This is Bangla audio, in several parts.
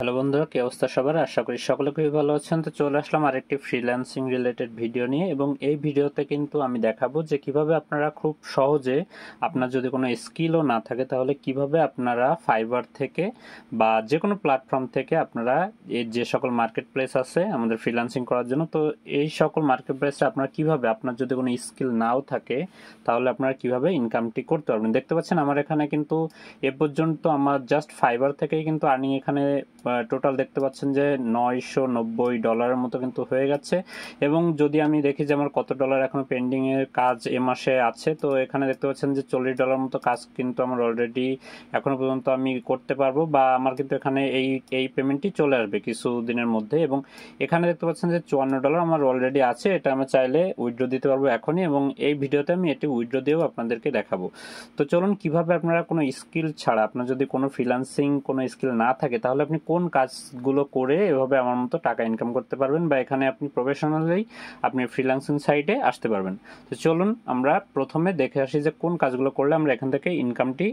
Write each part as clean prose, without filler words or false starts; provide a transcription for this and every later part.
হ্যালো বন্ধুরা, কি অবস্থা সবার? আশা করি সকলে খুবই ভালো আছেন। তো চলে আসলাম আরেকটি ফ্রিল্যান্সিং রিলেটেড ভিডিও নিয়ে, এবং এই ভিডিওতে কিন্তু আমি দেখাবো যে কিভাবে আপনারা খুব সহজে, আপনার যদি কোনো স্কিলও না থাকে, তাহলে কিভাবে আপনারা ফাইবার থেকে বা যে কোনো প্ল্যাটফর্ম থেকে আপনারা এই যে সকল মার্কেট প্লেস আছে আমাদের ফ্রিল্যান্সিং করার জন্য, তো এই সকল মার্কেট প্লেসে আপনারা কিভাবে, আপনার যদি কোনো স্কিল নাও থাকে তাহলে আপনারা কিভাবে ইনকামটি করতে পারবেন। দেখতে পাচ্ছেন আমার এখানে কিন্তু এ পর্যন্ত আমার জাস্ট ফাইবার থেকেই কিন্তু আর্নিং এখানে টোটাল দেখতে পাচ্ছেন যে $990 মতো কিন্তু হয়ে গেছে। এবং যদি আমি দেখি যে আমার কত ডলার এখনো পেন্ডিং এর কাজ এ মাসে আছে, তো এখানে দেখতে পাচ্ছেন যে $40 মতো কাজ কিন্তু আমার অলরেডি এখনো পর্যন্ত আমি করতে পারবো, বা আমার কিন্তু এখানে এই পেমেন্টটি চলে আসবে কিছু দিনের মধ্যে। এবং এখানে দেখতে পাচ্ছেন যে $54 আমার অলরেডি আছে, এটা আমি চাইলে উইথড্র দিতে পারবো এখনই, এবং এই ভিডিওতে আমি এটি উইথড্র দিয়েও আপনাদেরকে দেখাবো। তো চলুন, কিভাবে আপনারা কোনো স্কিল ছাড়া, আপনার যদি কোনো ফ্রিল্যান্সিং কোনো স্কিল না থাকে, তাহলে আপনি কোন কাজগুলো করে এভাবে আমার মতো টাকা ইনকাম করতে পারবেন, বা এখানে আপনি প্রফেশনালি আপনি ফ্রিল্যান্সিং সাইটে আসতে পারবেন। তো চলুন আমরা প্রথমে দেখে আসি যে কোন কাজগুলো করলে আমরা এখান থেকে ইনকামটি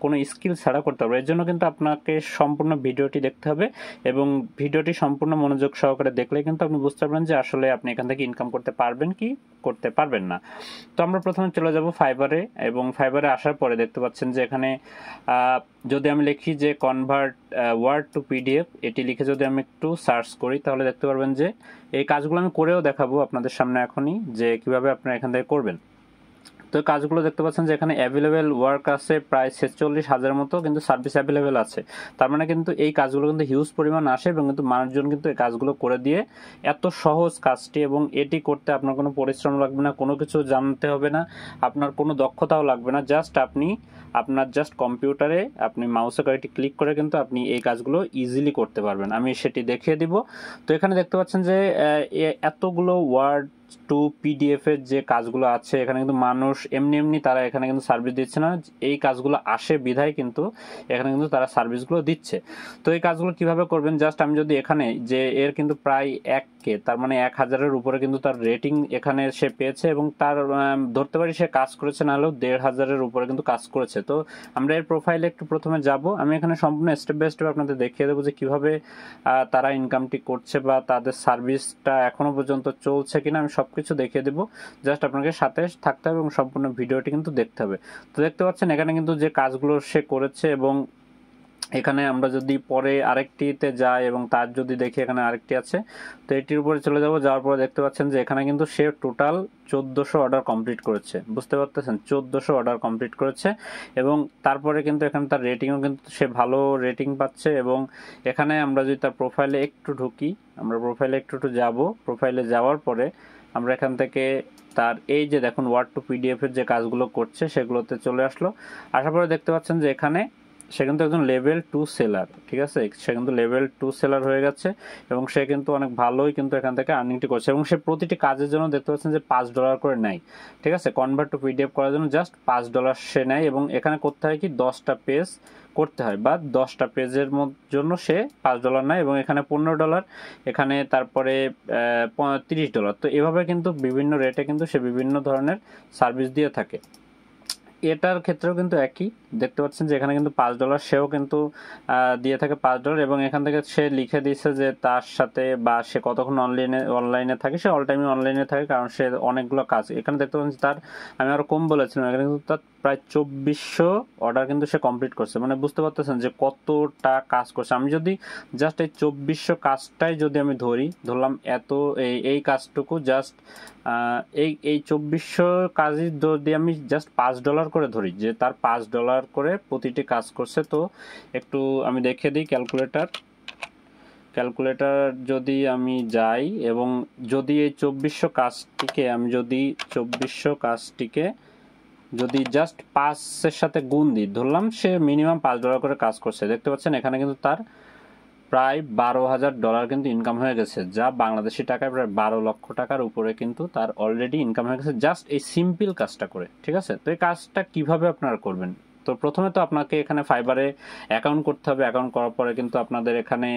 কোনো স্কিল ছাড়া করতে পারবো। এর জন্য কিন্তু আপনাকে সম্পূর্ণ ভিডিওটি দেখতে হবে, এবং ভিডিওটি সম্পূর্ণ মনোযোগ সহকারে দেখলে কিন্তু আপনি বুঝতে পারবেন যে আসলে আপনি এখান থেকে ইনকাম করতে পারবেন কি করতে পারবেন না। তো আমরা প্রথমে চলে যাব ফাইবারে, এবং ফাইবারে আসার পরে দেখতে পাচ্ছেন যে এখানে যদি আমি লিখি যে কনভার্ট ওয়ার্ড টু পিডিএফ, এটি লিখে যদি আমি একটু সার্চ করি, তাহলে দেখতে পারবেন যে এই কাজগুলো আমি করেও দেখাবো আপনাদের সামনে এখনই, যে কিভাবে আপনারা এখান থেকে করবেন। তো কাজগুলো দেখতে পাচ্ছেন যে এখানে অ্যাভেলেবেল ওয়ার্ক আছে প্রায় 46,000 মতো, কিন্তু সার্ভিস অ্যাভেলেবেল আছে। তার মানে কিন্তু এই কাজগুলো কিন্তু হিউজ পরিমাণ আসে, এবং কিন্তু মানুষজন কিন্তু এই কাজগুলো করে দিয়ে, এত সহজ কাজটি, এবং এটি করতে আপনার কোনো পরিশ্রম লাগবে না, কোনো কিছু জানতে হবে না, আপনার কোনো দক্ষতাও লাগবে না। জাস্ট আপনি আপনার কম্পিউটারে আপনি মাউসে কয়েকটি ক্লিক করে কিন্তু আপনি এই কাজগুলো ইজিলি করতে পারবেন। আমি সেটি দেখিয়ে দিব। তো এখানে দেখতে পাচ্ছেন যে এতগুলো ওয়ার্ড টু পিডিএফ এর যে কাজগুলো আছে, এখানে কিন্তু মানুষ এমনি এমনি তারা এখানে কিন্তু সার্ভিস দিচ্ছে না, এই কাজগুলো আসে বিধায় কিন্তু এখানে কিন্তু তারা সার্ভিসগুলো দিচ্ছে। তো এই কাজগুলো কিভাবে করবেন, জাস্ট আমি যদি এখানে যে এর কিন্তু প্রায় 1K, তার মানে 1,000-এর উপরে কিন্তু তার রেটিং এখানে সে পেয়েছে, এবং তার ধরতে পারি সে কাজ করেছে না হলেও 1,500-এর উপরে কিন্তু কাজ করেছে। তো আমরা এর প্রোফাইলে একটু প্রথমে যাব, আমি এখানে সম্পূর্ণ স্টেপ বাই স্টেপ আপনাদের দেখিয়ে দেবো যে কিভাবে তারা ইনকামটি করছে, বা তাদের সার্ভিসটা এখনো পর্যন্ত চলছে কিনা, আমি সবকিছু দেখিয়ে দেবো। জাস্ট আপনাকে সাথে থাকতে হবে এবং সম্পূর্ণ ভিডিওটি কিন্তু দেখতে হবে। তো দেখতে পাচ্ছেন এখানে কিন্তু যে কাজগুলো সে করেছে, এবং এখানে আমরা যদি পরে আরেকটিতে যাই এবং তার যদি দেখি এখানে আরেকটি আছে, তো এটির উপরে চলে যাব। যাওয়ার পরে দেখতে পাচ্ছেন যে এখানে কিন্তু সে টোটাল 1400 অর্ডার কমপ্লিট করেছে। বুঝতে পারতেছেন, 1400 অর্ডার কমপ্লিট করেছে, এবং তারপরে কিন্তু এখানে তার রেটিংও কিন্তু সে ভালো রেটিং পাচ্ছে। এবং এখানে আমরা যদি তার প্রোফাইলে একটু ঢুকি, আমরা প্রোফাইলে একটু যাব, প্রোফাইলে যাওয়ার পরে আমরা এখান থেকে তার এই যে দেখুন ওয়ার্ড টু পিডিএফ এর যে কাজগুলো করছে সেগুলোতে চলে আসলো। আসার পরে দেখতে পাচ্ছেন যে এখানে সে কিন্তু একজন লেভেল 2 সেলার, ঠিক আছে, সে কিন্তু লেভেল 2 সেলার হয়ে গেছে, এবং সে কিন্তু অনেক ভালোই কিন্তু এখান থেকে আর্নিংটি করছে, এবং সে প্রতিটি কাজের জন্য দেখতে পাচ্ছেন যে $5 করে নেয়। ঠিক আছে, কনভার্ট টু পিডিএফ করার জন্য জাস্ট $5 সে নেয়, এবং এখানে করতে হয় কি 10টা পেজ করতে হয়, বা 10টা পেজের জন্য সে $5 নেয়, এবং এখানে $15, এখানে তারপরে $30। তো এভাবে কিন্তু বিভিন্ন রেটে কিন্তু সে বিভিন্ন ধরনের সার্ভিস দিয়ে থাকে। এটার ক্ষেত্রেও কিন্তু একই, দেখতে পাচ্ছেন যে এখানে কিন্তু $5 সেও কিন্তু দিয়ে থাকে $5, এবং এখান থেকে সে লিখে দিচ্ছে যে তার সাথে বা সে কতক্ষণ অনলাইনে থাকে, সে অল টাইমই অনলাইনে থাকে, কারণ সে অনেকগুলো কাজ এখানে দেখতে পাচ্ছেন তার, আমি আরো কম বলেছিলাম, এখানে কিন্তু তার প্রায় 2400 অর্ডার কিন্তু সে কমপ্লিট করছে। মানে বুঝতে পারতেছেন যে কতটা কাজ করছে। আমি যদি জাস্ট এই 2400 কাজটাই যদি আমি ধরলাম এত এই কাজটুকু জাস্ট এই 2400 কাজই যদি আমি জাস্ট $5 করে ধরি, যে তার $5 করে প্রতিটি কাজ করছে, তো একটু আমি দেখিয়ে দিই ক্যালকুলেটর যদি আমি যাই, এবং যদি এই 2400 কাজটিকে আমি যদি 2400 কাজটিকে যদি জাস্ট 5-এর সাথে গুণ দিই, ধরলাম সে মিনিমাম $5 করে কাজ করছে, দেখতে পাচ্ছেন এখানে কিন্তু তার প্রায় $12,000 কিন্তু ইনকাম হয়ে গেছে, যা বাংলাদেশি টাকায় প্রায় 12 লক্ষ টাকার উপরে কিন্তু তার অলরেডি ইনকাম হয়ে গেছে জাস্ট এই সিম্পল কাজটা করে। ঠিক আছে, তো এই কাজটা কিভাবে আপনারা করবেন, তো তো প্রথমে তো আপনাকে এখানে ফাইবারে অ্যাকাউন্ট করতে হবে। অ্যাকাউন্ট করার পরে কিন্তু আপনাদের এখানে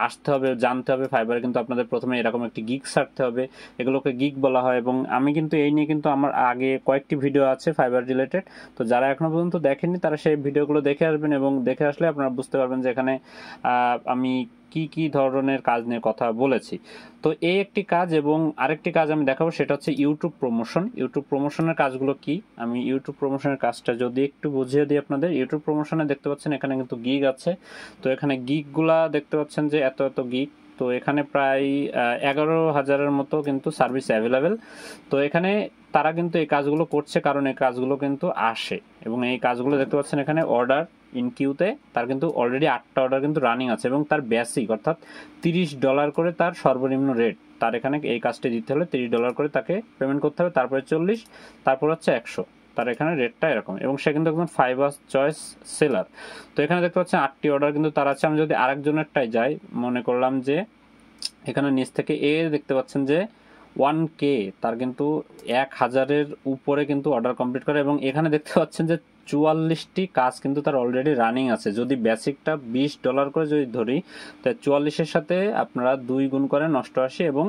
আসতে হবে, জানতে হবে ফাইবারে কিন্তু আপনাদের প্রথমে এরকম একটি গিগ ছাড়তে হবে, এগুলোকে গিগ বলা হয়। এবং আমি কিন্তু এই নিয়ে কিন্তু আমার আগে কয়েকটি ভিডিও আছে ফাইবার রিলেটেড, তো যারা এখনো পর্যন্ত দেখেননি তারা সেই ভিডিওগুলো দেখে আসবেন, এবং দেখে আসলে আপনারা বুঝতে পারবেন যে এখানে আমি কি কি ধরনের কাজ নিয়ে কথা বলেছি। তো এই একটি কাজ, এবং আরেকটি কাজ আমি দেখাবো, সেটা হচ্ছে ইউটিউব প্রমোশন। ইউটিউব প্রমোশনের কাজগুলো কি, আমি ইউটিউব প্রমোশনের কাজটা যদি একটু বুঝিয়ে দিই আপনাদের। ইউটিউব প্রমোশনে দেখতে পাচ্ছেন এখানে কিন্তু গিগ আছে, তো এখানে গিগগুলা দেখতে পাচ্ছেন যে এত এত গিগ, তো এখানে প্রায় 11,000-এর মতো কিন্তু সার্ভিস অ্যাভেলেবেল। তো এখানে তারা কিন্তু এই কাজগুলো করছে কারণ এই কাজগুলো কিন্তু আসে, এবং এই কাজগুলো দেখতে পাচ্ছেন এখানে অর্ডার ইন কিউতে তার কিন্তু অলরেডি 8টা অর্ডার কিন্তু রানিং আছে, এবং তার বেসিক অর্থাৎ $30 করে তার সর্বনিম্ন রেট। তার এখানে এই কাজটি দিতে হলে $30 করে তাকে পেমেন্ট করতে হবে, তারপরে 40, তারপর হচ্ছে 100, তার এখানে রেটটা এরকম। এবং সে কিন্তু একদম ফাইবার চয়েস সেলার। তো এখানে দেখতে পাচ্ছেন 8টি অর্ডার কিন্তু তার আছে। আমি যদি আরেকজনেরটাই যাই, মনে করলাম যে এখানে নিচ থেকে দেখতে পাচ্ছেন যে 1K, তার কিন্তু 1000-এর উপরে কিন্তু অর্ডার কমপ্লিট করে, এবং এখানে দেখতে পাচ্ছেন যে 44টি কাজ কিন্তু তার অলরেডি রানিং আছে। যদি বেসিকটা $20 করে যদি ধরি, তাই 44-এর সাথে আপনারা 2 গুণ করেন 88, এবং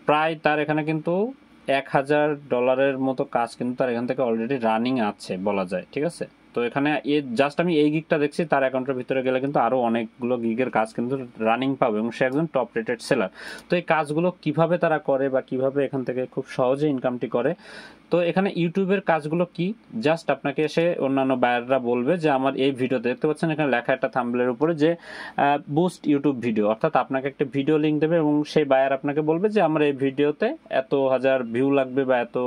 প্রায় তার এখানে কিন্তু $1000-এর মতো কাজ কিন্তু তার এখান থেকে অলরেডি রানিং আছে বলা যায়, ঠিক আছে। তো এখানে জাস্ট আমি এই গিগটা দেখছি, তার অ্যাকাউন্টের ভিতরে গেলে কিন্তু আরো অনেকগুলো গিগের কাজ কিন্তু রানিং পাবে, এবং সে একজন টপ রেটেড সেলার। তো এই কাজগুলো কিভাবে তারা করে বা কিভাবে এখান থেকে খুব সহজে ইনকামটি করে, তো এখানে ইউটিউবের কাজগুলো কি, জাস্ট আপনাকে এসে অন্যান্য বায়াররা বলবে যে আমার এই ভিডিওতে দেখতে পাচ্ছেন এখানে লেখা একটা থাম্বনেলের উপরে যে বুস্ট ইউটিউব ভিডিও, অর্থাৎ আপনাকে একটা ভিডিও লিঙ্ক দেবে, এবং সেই বায়ার আপনাকে বলবে যে আমার এই ভিডিওতে এত হাজার ভিউ লাগবে বা এত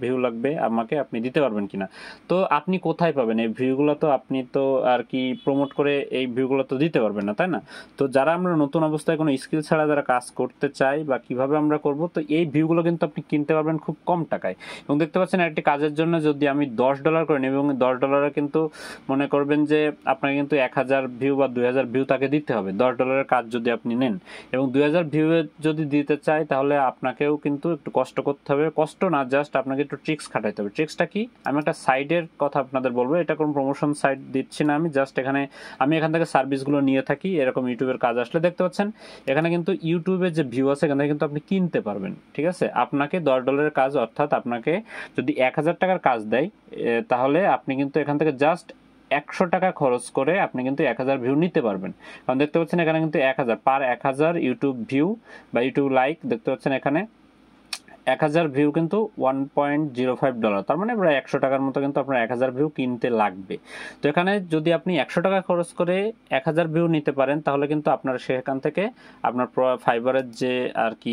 ভিউ লাগবে, আমাকে আপনি দিতে পারবেন কিনা। তো আপনি কোথায় পাবেন এই ভিউগুলো? তো আপনি তো আর কি প্রমোট করে এই ভিউগুলো তো দিতে পারবেন না, তাই না? তো যারা আমরা নতুন অবস্থায় কোনো স্কিল ছাড়া যারা কাজ করতে চাই বা কিভাবে আমরা করব, তো এই ভিউগুলো কিন্তু আপনি কিনতে পারবেন খুব কম টাকায়। এবং দেখতে পাচ্ছেন একটি কাজের জন্য যদি আমি $10 করে নিই, এবং $10 কিন্তু মনে করবেন যে আপনাকে কিন্তু 1000 ভিউ বা 2000 ভিউ তাকে দিতে হবে $10-এর কাজ যদি আপনি নেন। এবং 2000 ভিউ যদি দিতে চাই তাহলে আপনাকেও কিন্তু একটু কষ্ট করতে হবে, কষ্ট না, জাস্ট আপনাকে একটু ট্রিক্স খাটাইতে হবে। ট্রিক্সটা কি, আমি একটা সাইডের কথা আপনাদের বলবো, এটা কোনো প্রমোশন সাইট দিচ্ছি না আমি, জাস্ট আমি এখান থেকে সার্ভিসগুলো নিয়ে থাকি। এরকম ইউটিউবের কাজ আসলে দেখতে পাচ্ছেন এখানে কিন্তু ইউটিউবের যে ভিউ আছে এখান থেকে কিন্তু আপনি কিনতে পারবেন, ঠিক আছে। আপনাকে $10-এর কাজ, অর্থাৎ আপনাকে যদি 1000 টাকার কাজ দেয়, তাহলে আপনি কিন্তু এখান থেকে জাস্ট 100 টাকা খরচ করে আপনি কিন্তু 1000 ভিউ নিতে পারবেন। কারণ দেখতে পাচ্ছেন এখানে কিন্তু 1000 ইউটিউব ভিউ বা ইউটিউব লাইক, দেখতে পাচ্ছেন এখানে 1000 ভিউ কিন্তু $1.05, তার মানে প্রায় 100 টাকার মতো কিন্তু আপনার 1000 ভিউ কিনতে লাগবে। তো এখানে যদি আপনি 100 টাকা খরচ করে 1000 ভিউ নিতে পারেন, তাহলে কিন্তু আপনার সেখান থেকে আপনার ফাইবারের যে আর কি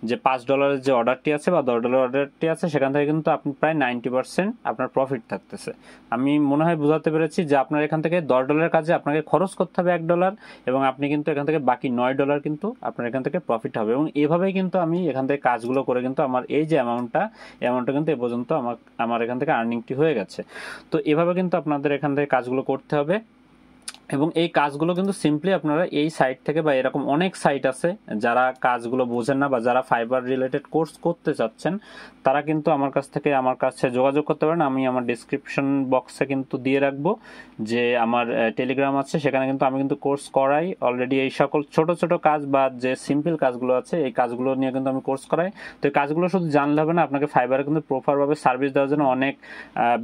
যে $5 যে অর্ডারটি আছে বা $10 অর্ডারটি আছে, সেখান থেকে কিন্তু আপনি প্রায় 90% আপনার প্রফিট থাকতেছে। আমি মনে হয় বোঝাতে পেরেছি যে আপনার এখান থেকে $10 কাজে আপনাকে খরচ করতে হবে $1, এবং আপনি কিন্তু এখান থেকে বাকি $9 কিন্তু আপনার এখান থেকে প্রফিট হবে। এবং এভাবেই কিন্তু আমি এখান থেকে কাজগুলো করে কিন্তু আমার এই যে অ্যামাউন্টটা কিন্তু এ পর্যন্ত আমার এখান থেকে আর্নিংটি হয়ে গেছে। তো এভাবে কিন্তু আপনাদের এখান থেকে কাজগুলো করতে হবে। এবং এই কাজগুলো কিন্তু সিম্পলি আপনারা এই সাইট থেকে, বা এরকম অনেক সাইট আছে যারা কাজগুলো বোঝেন না বা যারা ফাইবার রিলেটেড কোর্স করতে চাচ্ছেন, তারা কিন্তু আমার কাছে যোগাযোগ করতে পারেন। আমি আমার ডিসক্রিপশন বক্সে কিন্তু দিয়ে রাখবো যে আমার টেলিগ্রাম আছে, সেখানে কিন্তু আমি কিন্তু কোর্স করাই অলরেডি। এই সকল ছোট ছোট কাজ বা যে সিম্পল কাজগুলো আছে এই কাজগুলো নিয়ে কিন্তু আমি কোর্স করাই। তো এই কাজগুলো শুধু জানলে হবে না, আপনাকে ফাইবারে কিন্তু প্রপারভাবে সার্ভিস দেওয়ার জন্য অনেক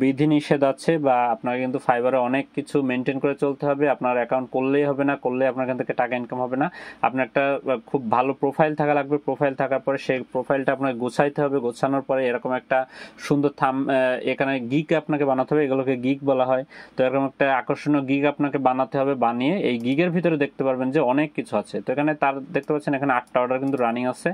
বিধিনিষেধ আছে, বা আপনাকে কিন্তু ফাইবারে অনেক কিছু মেনটেন করে চলতে হবে। আপনার অ্যাকাউন্ট করলেই হবে না, করলে আপনার এখান থেকে টাকা ইনকাম হবে না। আপনার একটা খুব ভালো প্রোফাইল থাকা লাগবে। প্রোফাইল থাকার পরে সেই প্রোফাইলটা আপনাকে গোছাইতে হবে। গোছানোর পরে এরকম একটা সুন্দর এখানে গিগ আপনাকে বানাতে হবে, এগুলোকে গিগ বলা হয়। তো এরকম একটা আকর্ষণীয় গিগ আপনাকে বানাতে হবে। বানিয়ে এই গিগের ভিতরে দেখতে পারবেন যে অনেক কিছু আছে। তো এখানে তার দেখতে পাচ্ছেন এখানে 8টা অর্ডার কিন্তু রানিং আছে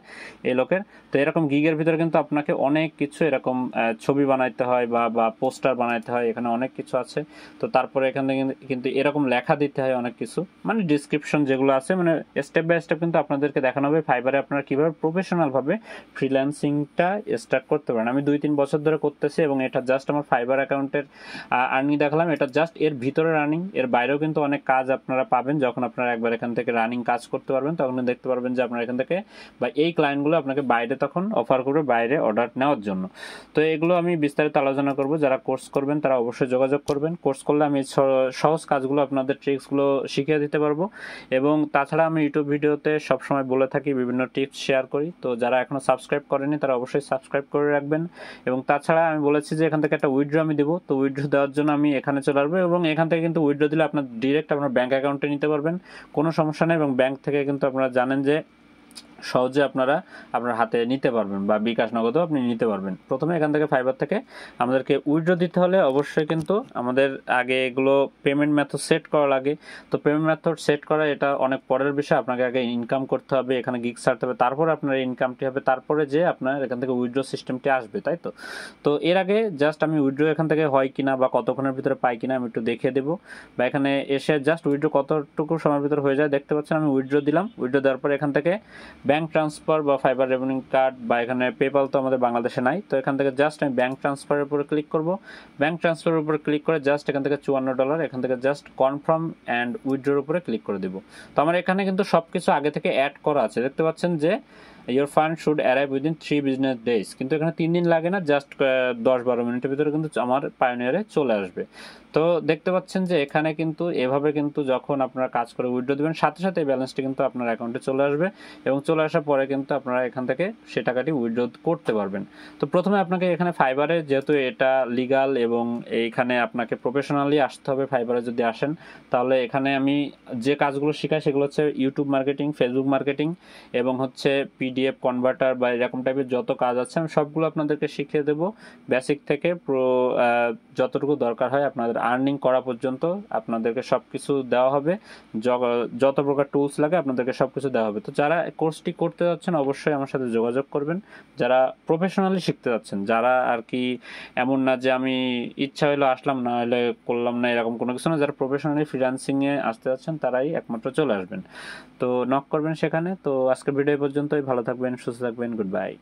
এই লোকের। তো এরকম গিগের ভিতরে কিন্তু আপনাকে অনেক কিছু এরকম ছবি বানাইতে হয় বা পোস্টার বানাইতে হয়, এখানে অনেক কিছু আছে। তো তারপরে এখানে কিন্তু এরকম লেখা লেখা দিতে হয় অনেক কিছু, মানে ডিসক্রিপশন যেগুলো আছে, মানে স্টেপ বাই স্টেপ কিন্তু আপনাদেরকে দেখানো হবে ফাইবারে আপনারা কিভাবে প্রফেশনাল ভাবে ফ্রিল্যান্সিংটা স্টার্ট করতে পারেন। আমি 2-3 বছর ধরে করতেছি এবং এটা জাস্ট আমার ফাইবার অ্যাকাউন্টের আর্নিং দেখালাম, এটা জাস্ট এর ভিতরে রানিং, এর বাইরেও কিন্তু অনেক কাজ আপনারা পাবেন। যখন আপনারা একবার এখান থেকে রানিং কাজ করতে পারবেন তখন দেখতে পারবেন যে আপনারা এখান থেকে বা এই ক্লায়েন্টগুলো আপনাকে বাইরে তখন অফার করবে বাইরে অর্ডার নেওয়ার জন্য। তো এগুলো আমি বিস্তারিত আলোচনা করব। যারা কোর্স করবেন তারা অবশ্যই যোগাযোগ করবেন। কোর্স করলে আমি সহজ কাজগুলো আপনাদের ট্রিক্সগুলো শিখিয়ে দিতে পারবো। এবং তাছাড়া আমি ইউটিউব ভিডিওতে সবসময় বলে থাকি, বিভিন্ন টিপস শেয়ার করি। তো যারা এখনো সাবস্ক্রাইব করেনি তারা অবশ্যই সাবস্ক্রাইব করে রাখবেন। এবং তাছাড়া আমি বলেছি যে এখান থেকে একটা উইথড্র আমি দেবো, তো উইথড্র দেওয়ার জন্য আমি এখানে চলে আসবো এবং এখান থেকে কিন্তু উইথড্র দিলে আপনার ডিরেক্ট আপনার ব্যাঙ্ক অ্যাকাউন্টে নিতে পারবেন, কোনো সমস্যা নেই। এবং ব্যাঙ্ক থেকে কিন্তু আপনারা জানেন যে সহজে আপনারা আপনার হাতে নিতে পারবেন বা বিকাশ নগদও আপনি নিতে পারবেন। প্রথমে এখান থেকে ফাইবার থেকে আমাদেরকে উইথড্র দিতে হলে অবশ্যই কিন্তু আমাদের আগে এগুলো পেমেন্ট মেথড সেট করা লাগে। তো পেমেন্ট মেথড সেট করা এটা অনেক পরের বিষয়, আপনাকে আগে ইনকাম করতে হবে, এখানে গিগ ছাড়তে হবে, তারপরে আপনার ইনকামটি হবে, তারপরে যে আপনার এখান থেকে উইথড্র সিস্টেমটি আসবে, তাই তো। তো এর আগে জাস্ট আমি উইথড্র এখান থেকে হয় কিনা বা কতক্ষণের ভিতরে পাই কিনা আমি একটু দেখিয়ে দেবো, বা এখানে এসে জাস্ট উইথড্র কতটুকু সময়ের ভিতরে হয়ে যায় দেখতে পাচ্ছেন। আমি উইথড্র দিলাম, উইথড্র দেওয়ার পর এখান থেকে ব্যাঙ্ক ট্রান্সফার বা ফাইবার রেভিনিউ কার্ড বা এখানে পেপাল তো আমাদের বাংলাদেশে নাই, তো এখান থেকে জাস্ট আমি ব্যাঙ্ক ট্রান্সফারের উপরে ক্লিক করব। ব্যাঙ্ক ট্রান্সফারের উপরে ক্লিক করে জাস্ট এখান থেকে $54 এখান থেকে জাস্ট কনফার্ম অ্যান্ড উইথড্রোর উপরে ক্লিক করে দেবো। তো আমার এখানে কিন্তু সব কিছু আগে থেকে অ্যাড করা আছে, দেখতে পাচ্ছেন যে your fund should arrive within 3 business days, কিন্তু এখানে 3 দিন লাগে না, জাস্ট 10-12 মিনিটের ভিতরে কিন্তু আমার পায়োনিয়ারে চলে আসবে। তো দেখতে পাচ্ছেন যে এখানে কিন্তু এভাবে কিন্তু যখন আপনারা কাজ করে উইথড্র দেবেন সাথে সাথে এই ব্যালেন্সটি কিন্তু আপনার অ্যাকাউন্টে চলে আসবে এবং চলে আসার পরে কিন্তু আপনারা এখান থেকে সে টাকাটি উইথড্র করতে পারবেন। তো প্রথমে আপনাকে এখানে ফাইবারে, যেহেতু এটা লিগাল এবং এইখানে আপনাকে প্রফেশনালি আসতে হবে ফাইবারে যদি আসেন, তাহলে এখানে আমি যে কাজগুলো শেখাই সেগুলো হচ্ছে ইউটিউব মার্কেটিং, ফেসবুক মার্কেটিং এবং হচ্ছে পিডিএফ কনভার্টার বা এরকম টাইপের যত কাজ আছে আমি সবগুলো আপনাদেরকে শিখিয়ে দেবো, বেসিক থেকে যতটুকু দরকার হয় আপনাদের আর্নিং করা পর্যন্ত আপনাদেরকে সব কিছু দেওয়া হবে, যত প্রকার টুলস লাগে আপনাদেরকে সব কিছু দেওয়া হবে। তো যারা কোর্সটি করতে যাচ্ছেন অবশ্যই আমার সাথে যোগাযোগ করবেন, যারা প্রফেশনালি শিখতে যাচ্ছেন, যারা আর কি এমন না যে আমি ইচ্ছা হলো আসলাম না হলে করলাম না, এরকম কোনো কিছু না, যারা প্রফেশনালি ফ্রিল্যান্সিংয়ে আসতে যাচ্ছেন তারাই একমাত্র চলে আসবেন। তো নক করবেন সেখানে। তো আজকের ভিডিও পর্যন্তই, ভালো থাকবেন, সুস্থ থাকবেন, গুড বাই।